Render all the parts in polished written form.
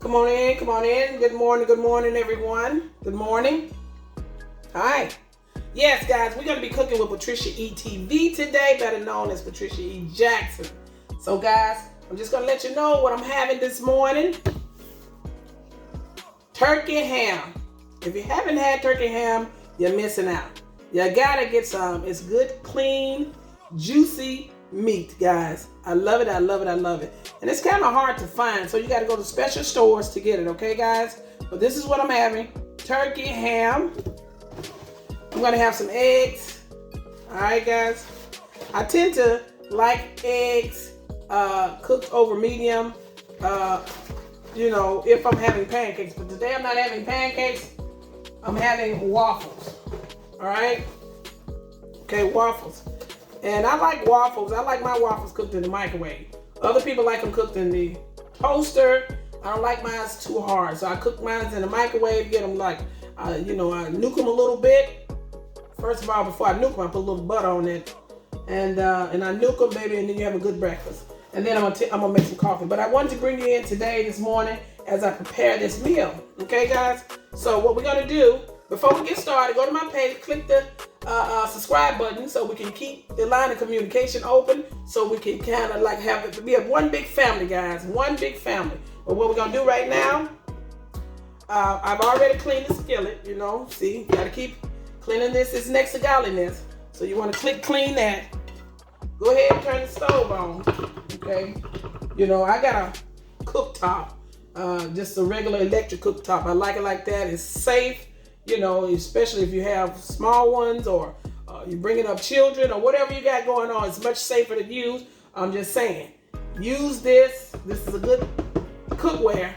Come on in, come on in. Good morning, everyone. Good morning. Hi. Yes, guys, we're going to be cooking with Patricia E-TV today, better known as Patricia E-Jackson. So, guys, I'm just going to let you know what I'm having this morning. Turkey ham. If you haven't had turkey ham, you're missing out. You got to get some. It's good, clean, juicy meat, guys. I love it, I love it, I love it. And it's kind of hard to find, so you got to go to special stores to get it, okay, guys? But this is what I'm having. Turkey ham. I'm going to have some eggs. All right, guys. I tend to like eggs cooked over medium, if I'm having pancakes. But today I'm not having pancakes. I'm having waffles. All right? Okay, waffles. And I like waffles. I like my waffles cooked in the microwave. Other people like them cooked in the toaster. I don't like mine too hard. So I cook mine in the microwave, get them like, I nuke them a little bit. First of all, before I nuke them, I put a little butter on it. And I nuke them, baby, and then you have a good breakfast. And then I'm gonna make some coffee. But I wanted to bring you in today, this morning, as I prepare this meal. Okay, guys? So what we're gonna do, before we get started, go to my page, click the subscribe button so we can keep the line of communication open, so we can kind of like have it be a one big family, guys. One big family. But what we're gonna do right now, I've already cleaned the skillet, see, gotta keep cleaning this. It's next to godliness. So you want to clean that. Go ahead and turn the stove on. Okay. I got a cooktop, just a regular electric cooktop. I like it like that. It's safe, especially if you have small ones or you're bringing up children or whatever you got going on. It's much safer to use. I'm just saying, use this. This is a good cooking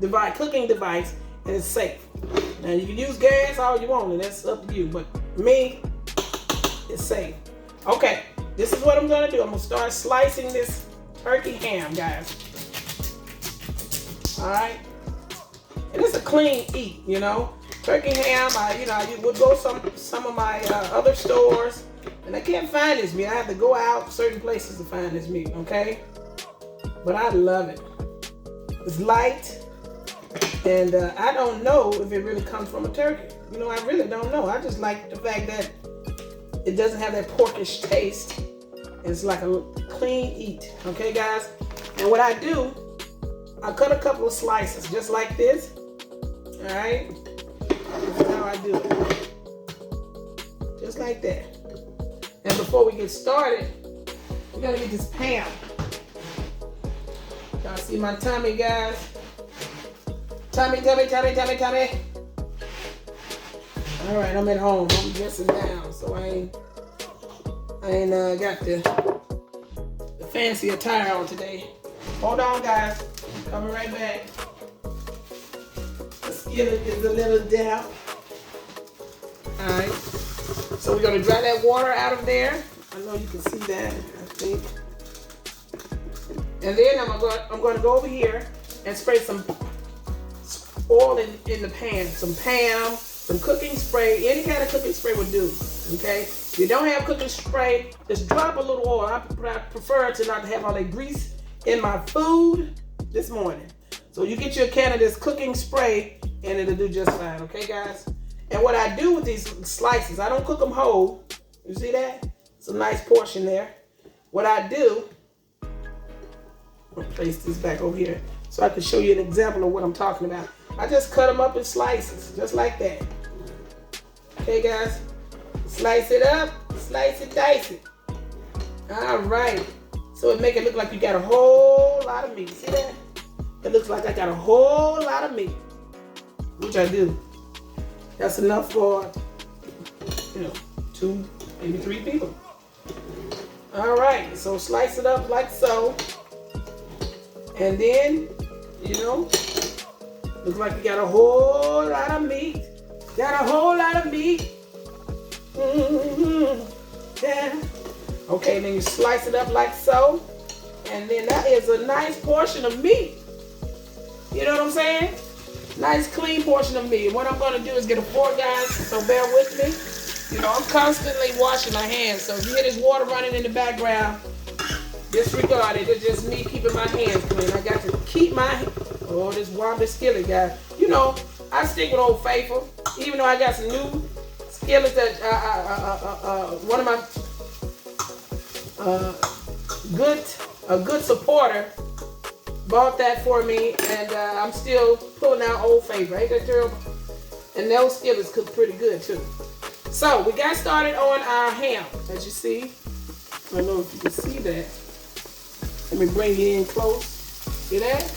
device, and it's safe. Now you can use gas all you want, and that's up to you. But me, it's safe. Okay, this is what I'm gonna do. I'm gonna start slicing this turkey ham, guys. All right, and it's a clean eat, Turkey ham, I would go some of my other stores, and I can't find this meat. I have to go out certain places to find this meat, okay? But I love it. It's light, and I don't know if it really comes from a turkey. I really don't know. I just like the fact that it doesn't have that porkish taste. It's like a clean eat, okay, guys? And what I do, I cut a couple of slices just like this, all right? This is how I do it. Just like that. And before we get started, we're gonna get this pan. Y'all see my tummy, guys? Tummy. All right, I'm at home. I'm dressing down, so I ain't got the fancy attire on today. Hold on, guys. Coming right back. The skillet is a little down. All right. So we're gonna dry that water out of there. I know you can see that, I think. And then I'm gonna go over here and spray some oil in the pan, some Pam, some cooking spray. Any kind of cooking spray would do. Okay. If you don't have cooking spray, just drop a little oil. I prefer to not have all that grease in my food this morning. So you get you a can of this cooking spray, and it'll do just fine. Okay, guys. And what I do with these slices, I don't cook them whole. You see that? It's a nice portion there. What I do, I'll place this back over here so I can show you an example of what I'm talking about. I just cut them up in slices, just like that. Okay, guys? Slice it up, slice it, dice it. All right. So it make it look like you got a whole lot of meat. See that? It looks like I got a whole lot of meat, which I do. That's enough for, 2, maybe 3 people. All right, so slice it up like so. And then, looks like you got a whole lot of meat. Got a whole lot of meat. Yeah. Okay, then you slice it up like so. And then that is a nice portion of meat. You know what I'm saying? Nice clean portion of meat. What I'm gonna do is get a fork, guys, so bear with me. I'm constantly washing my hands. So if you hear this water running in the background, disregard it. It's just me keeping my hands clean. I got to keep my, Oh, this wobbly skillet, guys. You know, I stick with Old Faithful, even though I got some new skillets that one of my a good supporter bought that for me, and I'm still pulling out Old Faithful. Ain't that terrible? And those skillets cook pretty good too. So we got started on our ham, as you see. I don't know if you can see that. Let me bring you in close. See that?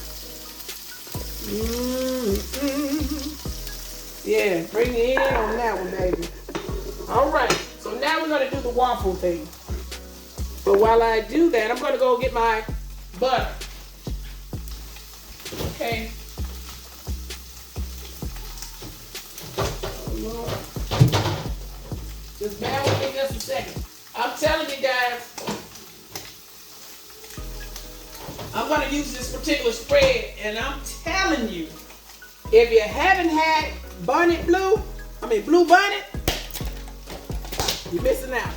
Yeah, bring you in on that one, baby. All right, so now we're gonna do the waffle thing. But while I do that, I'm gonna go get my butter. Okay. Just bear with me just a second. I'm telling you guys, I'm going to use this particular spread, and I'm telling you, if you haven't had Blue Bunny, you're missing out.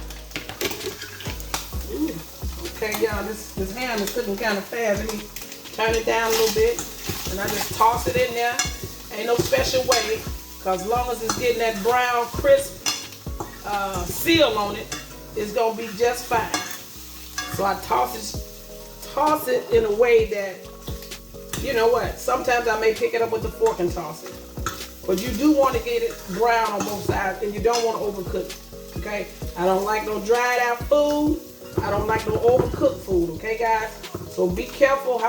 Ooh. Okay, y'all, this ham is cooking kind of fast. Let me turn it down a little bit, and I just toss it in there. Ain't no special way, because as long as it's getting that brown, crisp seal on it, it's gonna be just fine. So I toss it in a way that, you know what, sometimes I may pick it up with the fork and toss it. But you do want to get it brown on both sides, and you don't want to overcook it, okay? I don't like no dried out food. I don't like no overcooked food, okay, guys? So be careful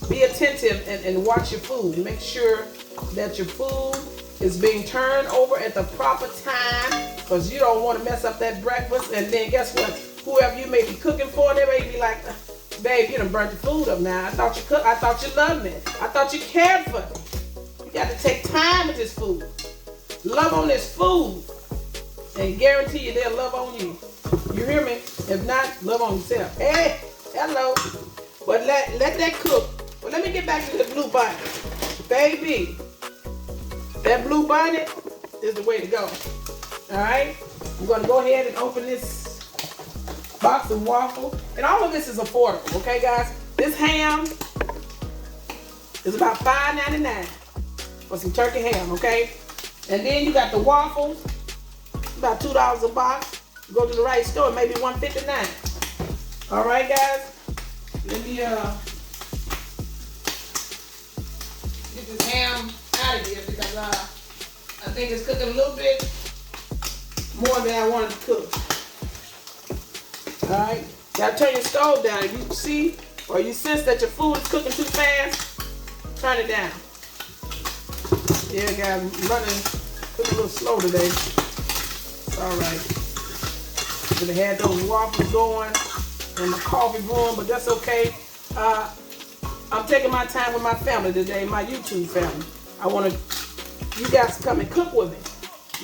be attentive and watch your food. Make sure that your food is being turned over at the proper time, because you don't want to mess up that breakfast. And then guess what? Whoever you may be cooking for, they may be like, babe, you done burnt the food up now. I thought you loved me. I thought you cared for me. You got to take time with this food. Love on this food, and guarantee you they'll love on you. You hear me? If not, love on yourself. Hey, hello. But let that cook. Well, let me get back to the Blue Bunny. Baby, that Blue Bunny is the way to go. All right? I'm going to go ahead and open this box of waffle. And all of this is affordable, okay, guys? This ham is about $5.99 for some turkey ham, okay? And then you got the waffles, about $2 a box. You go to the right store, maybe $1.59. All right, guys? Let me get this ham out of here, because I think it's cooking a little bit more than I wanted to cook. All right, gotta turn your stove down. If you see or you sense that your food is cooking too fast, turn it down. Yeah, guys, I'm cooking a little slow today. It's all right. Should have had those waffles going and my coffee brewing, but that's okay. I'm taking my time with my family today, my YouTube family. I want you guys to come and cook with me.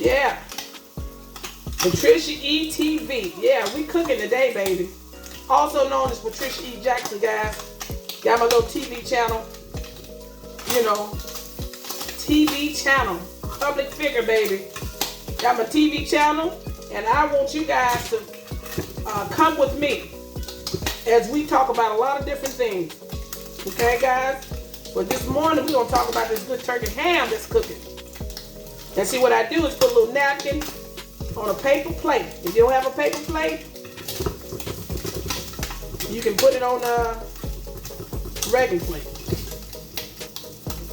Yeah. PatriciaE-TV. Yeah, we cooking today, baby. Also known as Patricia E-Jackson, guys. Got my little TV channel. You know, TV channel. Public figure, baby. Got my TV channel, and I want you guys to come with me as we talk about a lot of different things. Okay, guys? But this morning, we're going to talk about this good turkey ham that's cooking. And see, what I do is put a little napkin on a paper plate. If you don't have a paper plate, you can put it on a regular plate.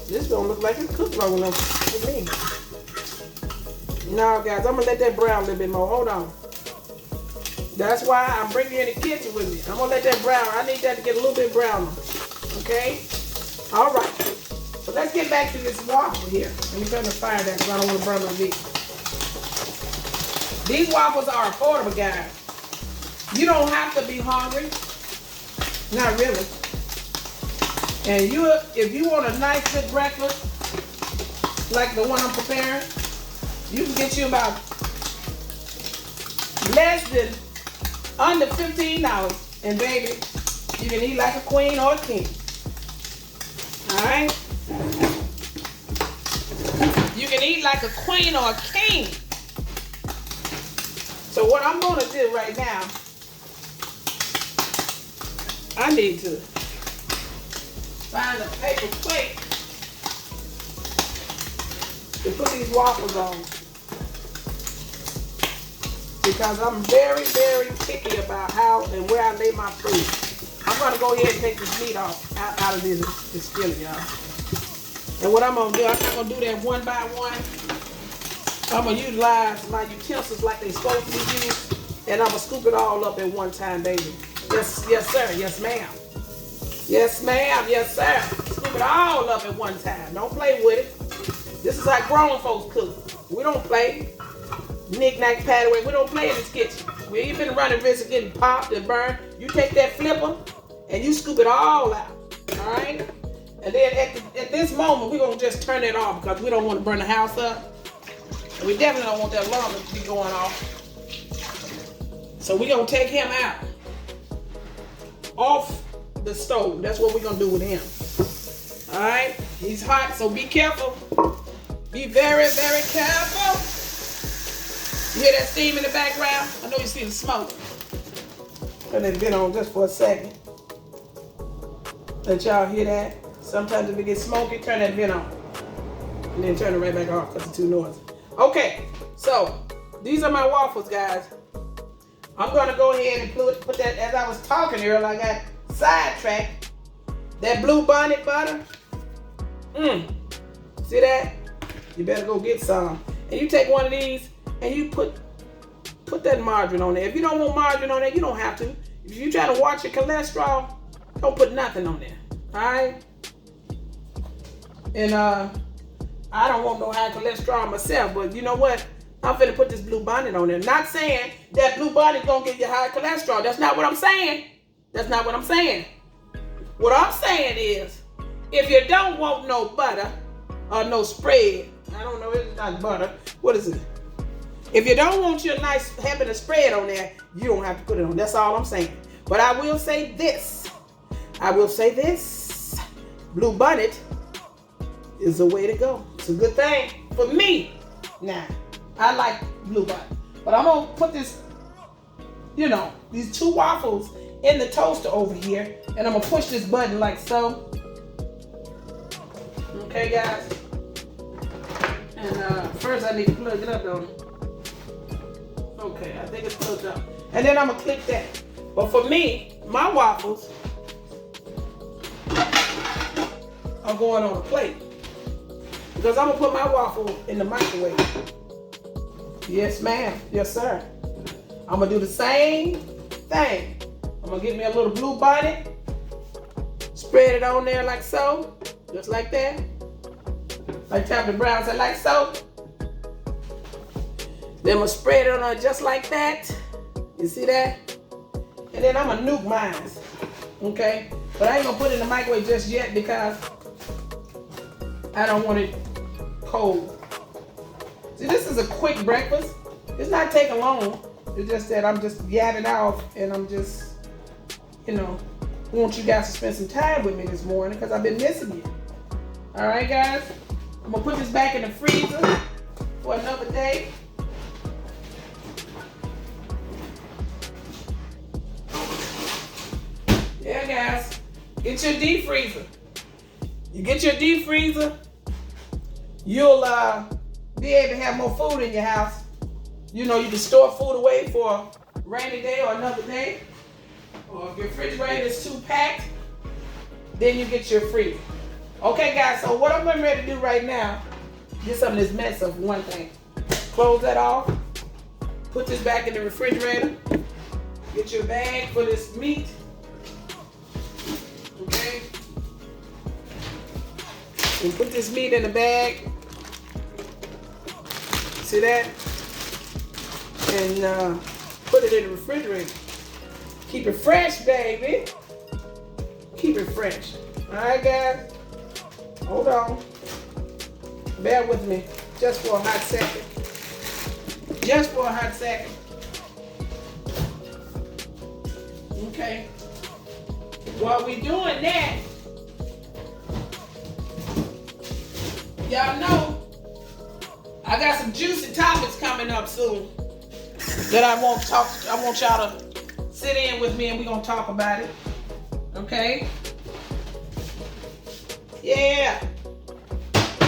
This don't look like it cooked long enough for me. No, guys, I'm going to let that brown a little bit more. Hold on. That's why I'm bringing you in the kitchen with me. I'm going to let that brown. I need that to get a little bit browner. Okay? All right. So let's get back to this waffle here. Let me turn the fire down because I don't want to burn my meat. These waffles are affordable, guys. You don't have to be hungry. Not really. And if you want a nice good breakfast, like the one I'm preparing, you can get you about under $15. And baby, you can eat like a queen or a king. Alright? You can eat like a queen or a king. So what I'm going to do right now, I need to find a paper plate to put these waffles on. Because I'm very, very picky about how and where I lay my food. I'm gonna go ahead and take this meat off out of this skillet, y'all. And what I'm gonna do, I'm not gonna do that one by one. I'm gonna utilize my utensils like they're supposed to be used, and I'm gonna scoop it all up at one time, baby. Yes, yes, sir. Yes, ma'am. Yes, ma'am. Yes, sir. Scoop it all up at one time. Don't play with it. This is how grown folks cook. We don't play. Knick-knack, paddywhack. We don't play in this kitchen. We ain't been running risk of getting popped and burned. You take that flipper and you scoop it all out. All right? And then at this moment, we're going to just turn it off because we don't want to burn the house up. And we definitely don't want that alarm to be going off. So we're going to take him out. Off the stove. That's what we're going to do with him. All right? He's hot, so be careful. Be very, very careful. You hear that steam in the background? I know you see the smoke. Turn that vent on just for a second. Let y'all hear that. Sometimes if it gets smoky, turn that vent on. And then turn it right back off because it's too noisy. Okay, so these are my waffles, guys. I'm going to go ahead and put that, as I was talking earlier, I got sidetracked. That blue bonnet butter. See that? You better go get some. And you take one of these and you put that margarine on there. If you don't want margarine on there, you don't have to. If you try to watch your cholesterol, don't put nothing on there. Alright? And I don't want no high cholesterol myself, but you know what? I'm finna put this blue bonnet on there. Not saying that blue bonnet gonna give you high cholesterol. That's not what I'm saying. That's not what I'm saying. What I'm saying is, if you don't want no butter or no spread, I don't know, it's not butter. What is it? If you don't want your nice having a spread on there, you don't have to put it on. That's all I'm saying. But I will say this. Blue bonnet is the way to go. It's a good thing for me. Now, I like blue bonnet. But I'm going to put this, these two waffles in the toaster over here. And I'm going to push this button like so. Okay, guys? And first I need to plug it up, don't I? Okay, I think it's plugged up. And then I'm going to click that. But for me, my waffles are going on a plate. Because I'm going to put my waffle in the microwave. Yes, ma'am. Yes, sir. I'm going to do the same thing. I'm going to get me a little blue bonnet. Spread it on there like so. Just like that. Like Tappy Brown said, like so. Then I'm going to spread it on there just like that. You see that? And then I'm going to nuke mine. Okay? But I ain't going to put it in the microwave just yet because I don't want it cold. See, this is a quick breakfast. It's not taking long. It's just that I'm just yapping off and I'm just, want you guys to spend some time with me this morning because I've been missing you. All right, guys? I'm going to put this back in the freezer for another day. Yeah, guys. Get your deep freezer. You get your deep freezer, you'll be able to have more food in your house. You can store food away for a rainy day or another day. Or if your refrigerator is too packed, then you get your freezer. Okay, guys, so what I'm getting ready to do right now, get some of this mess of one thing. Close that off. Put this back in the refrigerator. Get your bag for this meat. Okay? And put this meat in the bag. See that? And put it in the refrigerator. Keep it fresh, baby. Keep it fresh. All right, guys? Hold on. Bear with me just for a hot second. Just for a hot second. Okay. While we doing that, y'all know I got some juicy topics coming up soon that I want y'all to sit in with me and we're gonna talk about it. Okay? Yeah.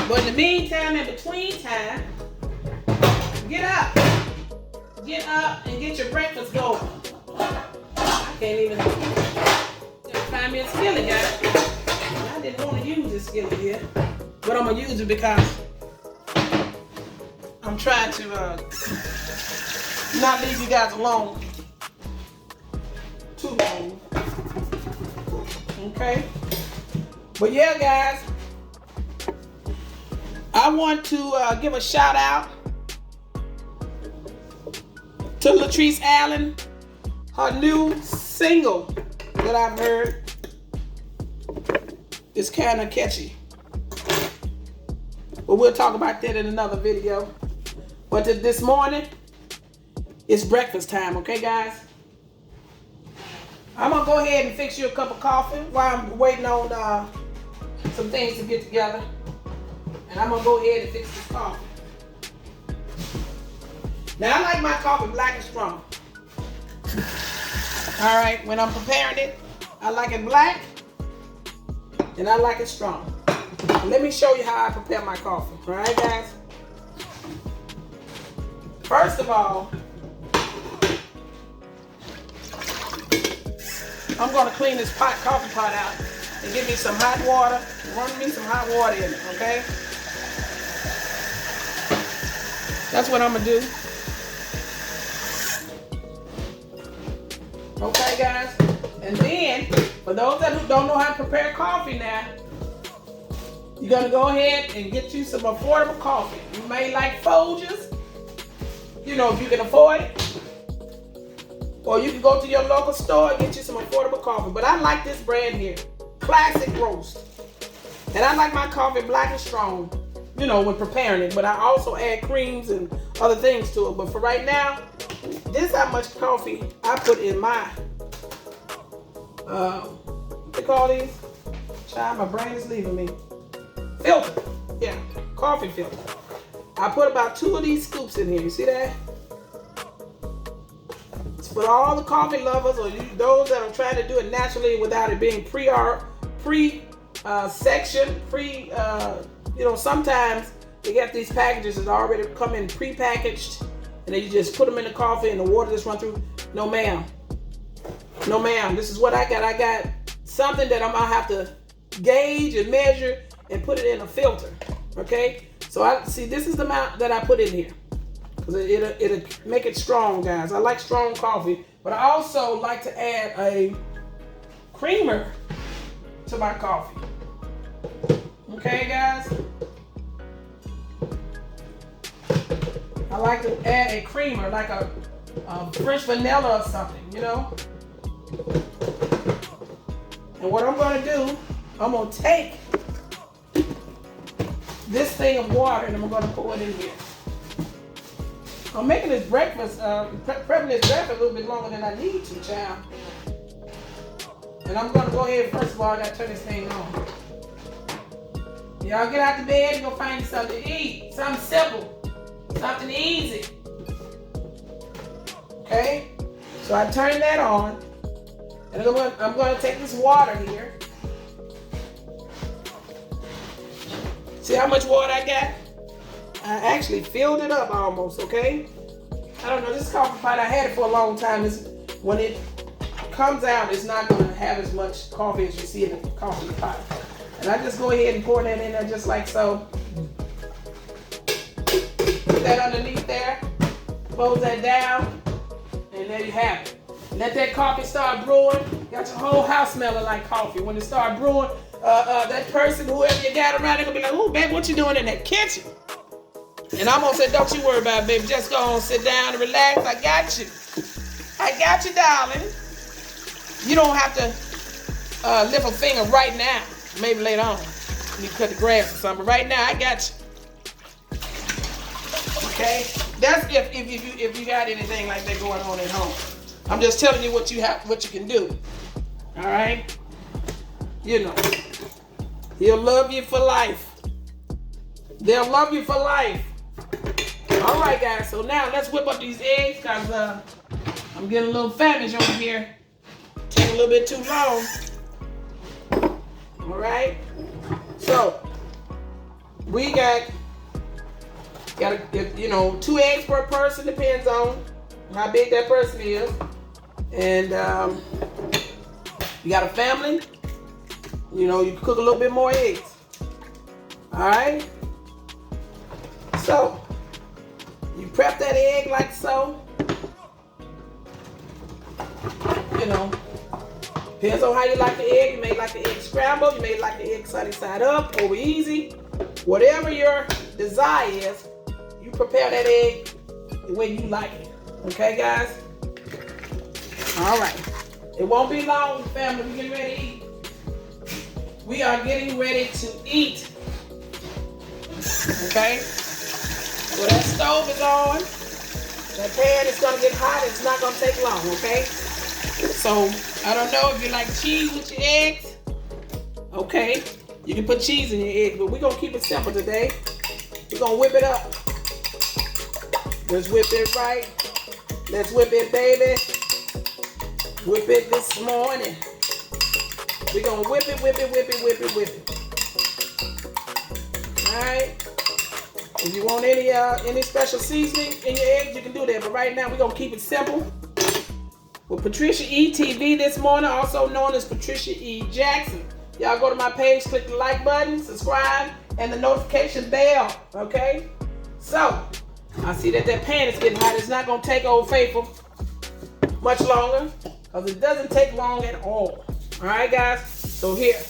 But in the meantime, in between time, get up. Get up and get your breakfast going. I can't even find me a skillet, guys. I didn't want to use this skillet here, but I'm gonna use it because I'm trying to not leave you guys alone too long. Okay? But yeah, guys, I want to give a shout out to Latrice Allen. Her new single that I've heard is kind of catchy. But we'll talk about that in another video. But this morning, it's breakfast time, okay, guys? I'm going to go ahead and fix you a cup of coffee while I'm waiting on some things to get together. And I'm going to go ahead and fix this coffee. Now, I like my coffee black and strong. All right, when I'm preparing it, I like it black and I like it strong. Let me show you how I prepare my coffee. All right, guys? First of all, I'm going to clean this coffee pot out and get me some hot water. Run me some hot water in it, okay? That's what I'm going to do. Okay, guys? And then, for those that don't know how to prepare coffee now, you're going to go ahead and get you some affordable coffee. You may like Folgers, you know, if you can afford it. Or you can go to your local store and get you some affordable coffee. But I like this brand here, Classic Roast. And I like my coffee black and strong, you know, when preparing it. But I also add creams and other things to it. But for right now, this is how much coffee I put in my, what they call these? Child, my brain is leaving me. Filter. Yeah, coffee filter. I put about 2 of these scoops in here. You see that? It's for all the coffee lovers or those that are trying to do it naturally without it being pre-section, you know, sometimes they get these packages that already come in pre-packaged and then you just put them in the coffee and the water just run through. No, ma'am. No, ma'am. This is what I got. I got something that I'm going to have to gauge and measure and put it in a filter. Okay? So I see this is the amount that I put in here. Because it'll make it strong, guys. I like strong coffee. But I also like to add a creamer to my coffee. Okay, guys? I like to add a creamer, like a French vanilla or something, you know? And what I'm going to do, I'm going to take this thing of water and I'm going to pour it in here. I'm making this breakfast, prepping this breakfast a little bit longer than I need to, child. And I'm going to go ahead, first of all, I got to turn this thing on. Y'all get out the bed and go find you something to eat. Something simple. Something easy. Okay? So I turn that on. And I'm going to take this water here. See how much water I got? I actually filled it up almost, okay? I don't know, this coffee pot, I had it for a long time. When it comes out, it's not going to have as much coffee as you see in the coffee pot. And I just go ahead and pour that in there just like so. Put that underneath there. Close that down. And there you have it. Let that coffee start brewing. Got your whole house smelling like coffee. When it start brewing, that person, whoever you got around, they're going to be like, "Oh, babe, what you doing in that kitchen?" And I'm going to say, "Don't you worry about it, baby. Just go on, sit down and relax. I got you. I got you, darling. You don't have to lift a finger right now. Maybe later on. You cut the grass or something. But right now, I got you." Okay? That's if you got anything like that going on at home. I'm just telling you what you can do. All right? You know. He'll love you for life. They'll love you for life. All right, guys. So now let's whip up these eggs because I'm getting a little famished over here. Taking a little bit too long. All right. So we got you know, 2 eggs per person, depends on how big that person is. And you got a family, you know, you can cook a little bit more eggs. All right. So you prep that egg like so. You know, depends on how you like the egg. You may like the egg scrambled. You may like the egg sunny side up, over easy. Whatever your desire is, you prepare that egg the way you like it. Okay, guys? All right. It won't be long, family. We're getting ready to eat. We are getting ready to eat. Okay? So that stove is on. That pan is going to get hot. It's not going to take long, okay? So, I don't know if you like cheese with your eggs. Okay. You can put cheese in your eggs, but we're going to keep it simple today. We're going to whip it up. Let's whip it right. Let's whip it, baby. Whip it this morning. We're going to whip it, whip it, whip it, whip it, whip it. All right. If you want any special seasoning in your eggs, you can do that. But right now, we're going to keep it simple. With Patricia E-TV this morning, also known as Patricia E-Jackson. Y'all go to my page, click the like button, subscribe, and the notification bell, okay? So, I see that pan is getting hot. It's not going to take Old Faithful much longer, because it doesn't take long at all. All right, guys? So here,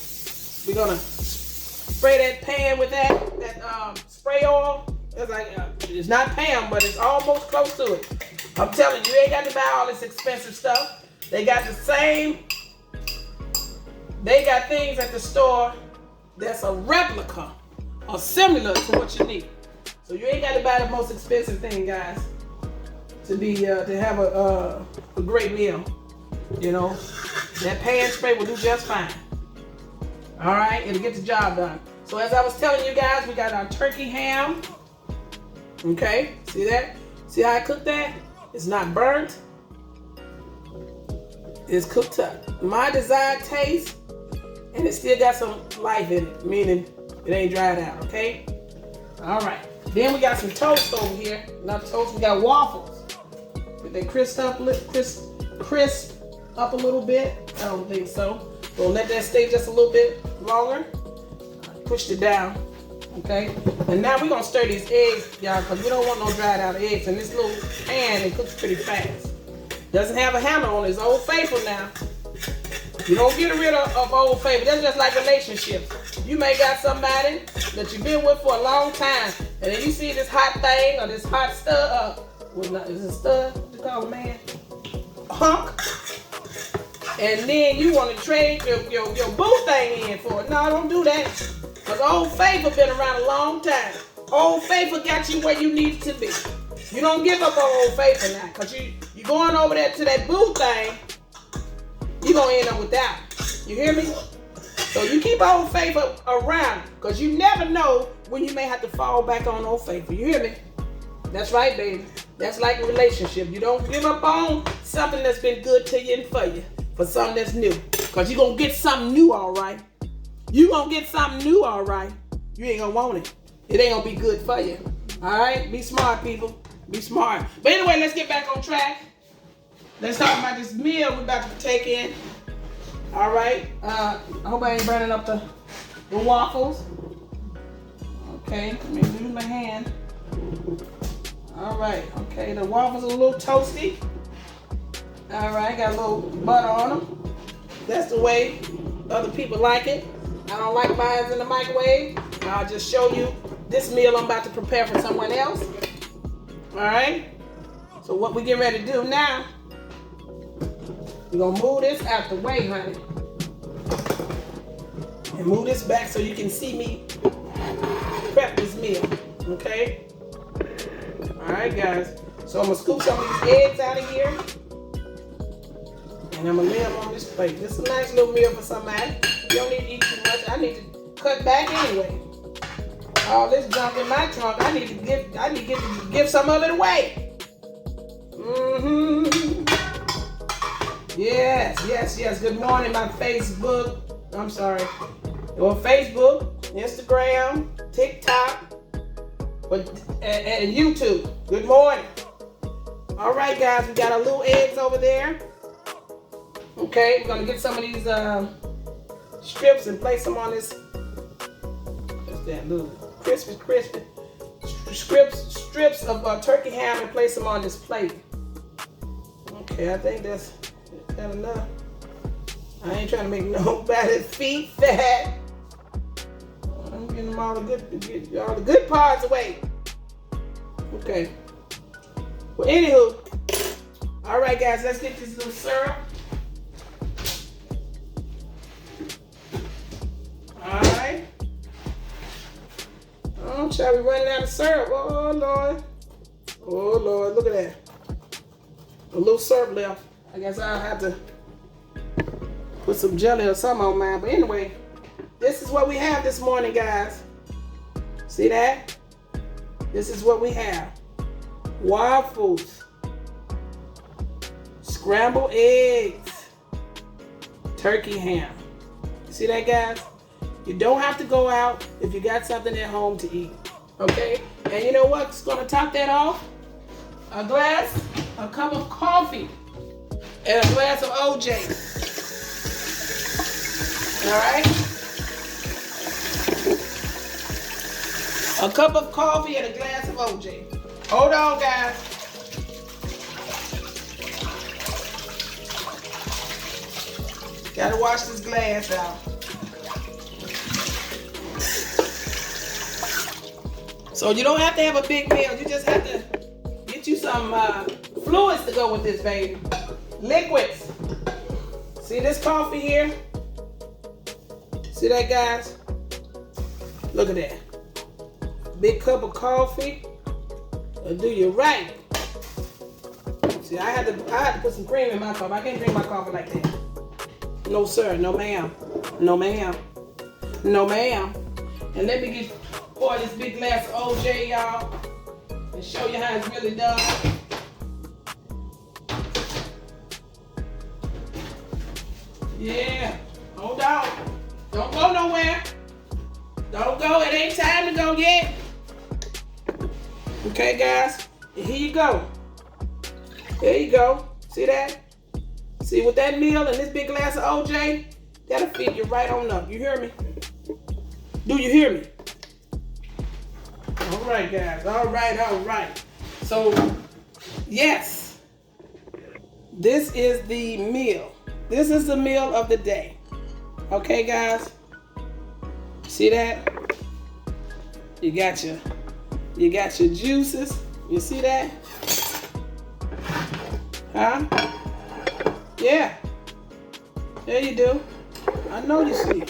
we're going to spray that pan with that spray oil. It's like, it's not Pam, but it's almost close to it. I'm telling you, you ain't got to buy all this expensive stuff. They got the same, they got things at the store that's a replica or similar to what you need. So you ain't got to buy the most expensive thing, guys, to have a great meal. You know, that pan spray will do just fine. All right, it'll get the job done. So as I was telling you guys, we got our turkey ham. Okay, see that? See how I cooked that? It's not burnt. It's cooked up my desired taste, and it still got some life in it, meaning it ain't dried out, okay? All right. Then we got some toast over here. Not toast, we got waffles. Did they crisp up a little bit? I don't think so. We'll let that stay just a little bit longer. Pushed it down. Okay, and now we're gonna stir these eggs, y'all, because we don't want no dried out eggs. And this little pan, it cooks pretty fast. Doesn't have a handle on it. It's Old Faithful now. You don't get rid of Old Faithful. That's just like relationships. You may got somebody that you've been with for a long time, and then you see this hot thing or this hot stud. Is it stud? What you call a man? Hunk. And then you want to trade your boo thing in for it. No, don't do that. Because Old Faithful been around a long time. Old Faithful got you where you need to be. You don't give up on Old Faithful now. Because you going over there to that boo thing, you're going to end up without it. You hear me? So you keep Old Faithful around. Because you never know when you may have to fall back on Old Faithful. You hear me? That's right, baby. That's like a relationship. You don't give up on something that's been good to you and for you. For something that's new. Because you're going to get something new, all right. You gonna get something new, all right. You ain't gonna want it. It ain't gonna be good for you. All right? Be smart, people. Be smart. But anyway, let's get back on track. Let's talk about this meal we're about to take in. All right. I hope I ain't burning up the waffles. Okay, let me use my hand. All right. Okay, the waffles are a little toasty. All right, got a little butter on them. That's the way other people like it. I don't like mine in the microwave. I'll just show you this meal I'm about to prepare for someone else. All right. So what we get ready to do now, we're gonna move this out the way, honey. And move this back so you can see me prep this meal, okay? All right, guys. So I'm gonna scoop some of these eggs out of here. And I'm gonna lay them on this plate. This is a nice little meal for somebody. You don't need to eat too much. I need to cut back anyway. All this junk in my trunk, I need to give some of it away. Yes. Good morning, my Facebook. I'm sorry. on Facebook, Instagram, TikTok, and YouTube. Good morning. All right, guys, we got our little eggs over there. Okay, we're gonna get some of these strips and place them on this. What's that little crispy strips of turkey ham and place them on this plate. Okay, I think that's enough. I ain't trying to make nobody's feet fat. I'm getting them all the good parts away. Okay. Well, anywho, all right, guys, let's get this little syrup. All right. Oh, shall we run out of syrup? Oh, Lord. Oh, Lord, look at that. A little syrup left. I guess I'll have to put some jelly or something on mine. But anyway, this is what we have this morning, guys. See that? This is what we have. Waffles, scrambled eggs, turkey ham. See that, guys? You don't have to go out if you got something at home to eat. Okay? And you know what's going to top that off? A cup of coffee, and a glass of OJ. All right? A cup of coffee and a glass of OJ. Hold on, guys. Gotta wash this glass out. So you don't have to have a big meal. You just have to get you some fluids to go with this, baby. Liquids. See this coffee here? See that, guys? Look at that. Big cup of coffee. It'll do you right. See, I had to put some cream in my coffee. I can't drink my coffee like that. No, sir. No, ma'am. No, ma'am. No, ma'am. And let me pour this big glass of OJ, y'all, and show you how it's really done. Yeah. Hold on. Don't go nowhere. Don't go. It ain't time to go yet. Okay, guys, and here you go. There you go. See that? See, with that meal and this big glass of OJ, that'll feed you right on up. You hear me? Do you hear me? All right, guys. All right, all right. So, yes, this is the meal. This is the meal of the day. Okay, guys? See that? You got your juices. You see that? Huh? Yeah. There you do. I know you see.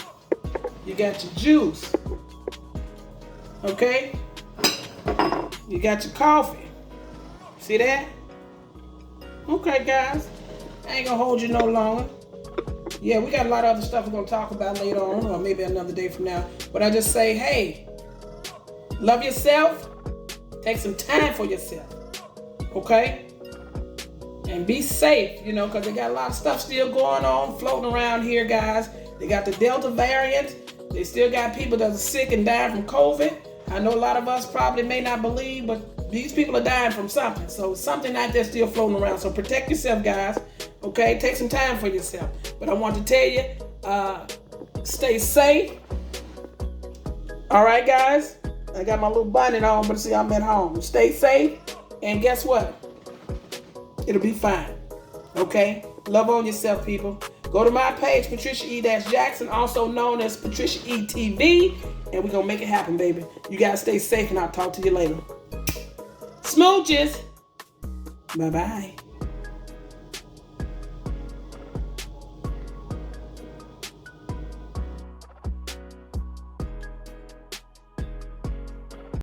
You got your juice. Okay? You got your coffee. See that? Okay, guys. I ain't gonna hold you no longer. Yeah, we got a lot of other stuff we're gonna talk about later on, or maybe another day from now. But I just say, hey, love yourself. Take some time for yourself. Okay? And be safe, you know, because they got a lot of stuff still going on, floating around here, guys. They got the Delta variant. They still got people that are sick and dying from COVID. I know a lot of us probably may not believe, but these people are dying from something. So something out there still floating around. So protect yourself, guys. Okay? Take some time for yourself. But I want to tell you, stay safe. All right, guys? I got my little bonnet on, but see, I'm at home. Stay safe. And guess what? It'll be fine. Okay? Love on yourself, people. Go to my page, Patricia E-Jackson, also known as PatriciaE-TV, and we're going to make it happen, baby. You guys stay safe, and I'll talk to you later. Smooches. Bye-bye.